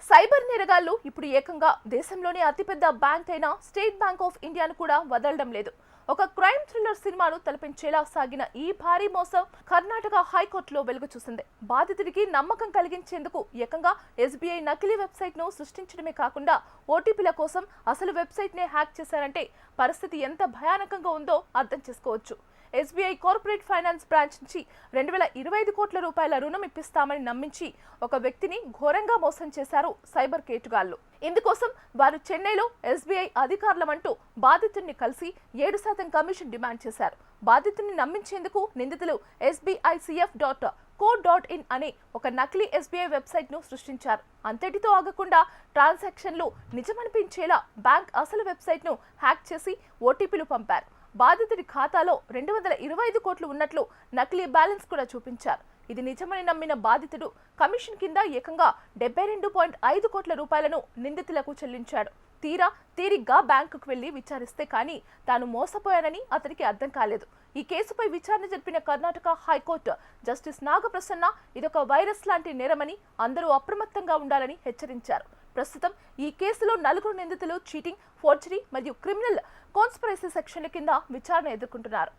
Cyber నేరగాళ్లు ఇప్పుడు ఏకంగా దేశంలోనే అతిపెద్ద బ్యాంక్ అయిన స్టేట్ బ్యాంక్ ఆఫ్ ఇండియాను కూడా వదలడం లేదు. ఒక క్రైమ్ థ్రిల్లర్ సినిమాను తలపించేలా సాగిన ఈ భారీ మోసం కర్ణాటక హైకోర్టులో వెలుగు చూసింది. బాధితుడికి నమ్మకం కలిగించేందుకు ఏకంగా ఎస్బీఐ నకిలీ వెబ్సైట్ ను సృష్టించడమే కాకుండా ఓటీపీల కోసం అసలు వెబ్సైట్ నే హ్యాక్ చేశారంటే పరిస్థితి ఎంత భయానకంగా ఉందో అర్థం చేసుకోవచ్చు. ఎస్బీఐ కార్పొరేట్ ఫైనాన్స్ బ్రాంచ్ నుంచి 2025 కోట్ల రూపాయల రుణం ఇప్పిస్తామని నమ్మించి ఒక వ్యక్తిని ఘోరంగా మోసం చేశారు సైబర్ కేటుగాళ్లు. ఇందుకోసం వారు చెన్నైలో ఎస్బీఐ అధికారులమంటూ బాధితుడిని కలిసి 7% కమిషన్ డిమాండ్ చేశారు. బాధితుడిని నమ్మించేందుకు నిందితులు sbicf.co.in అనే ఒక నకిలీ ఎస్బీఐ వెబ్సైట్ ను సృష్టించారు. అంతటితో ఆగకుండా ట్రాన్సాక్షన్లు నిజమనిపించేలా బ్యాంక్ అసలు వెబ్సైట్ ను హ్యాక్ చేసి ఓటీపీలు పంపారు. బాధితుడి ఖాతాలో 225 కోట్లు ఉన్నట్లు నకిలీ బ్యాలెన్స్ కూడా చూపించారు. ఇది నిజమని నమ్మిన బాధితుడు కమిషన్ కింద ఏకంగా 72.5 కోట్ల రూపాయలను నిందితులకు చెల్లించాడు. తీరిగ్గా బ్యాంకుకు వెళ్లి విచారిస్తే కానీ తాను మోసపోయానని అతనికి అర్థం కాలేదు. ఈ కేసుపై విచారణ జరిపిన కర్ణాటక హైకోర్టు జస్టిస్ నాగప్రసన్న ఇదొక వైరస్ లాంటి నేరమని అందరూ అప్రమత్తంగా ఉండాలని హెచ్చరించారు. ప్రస్తుతం ఈ కేసులో 4 నిందితులు చీటింగ్, ఫోర్జరీ మరియు క్రిమినల్ కాన్స్పిరసీ సెక్షన్ల కింద విచారణ ఎదుర్కొంటున్నారు.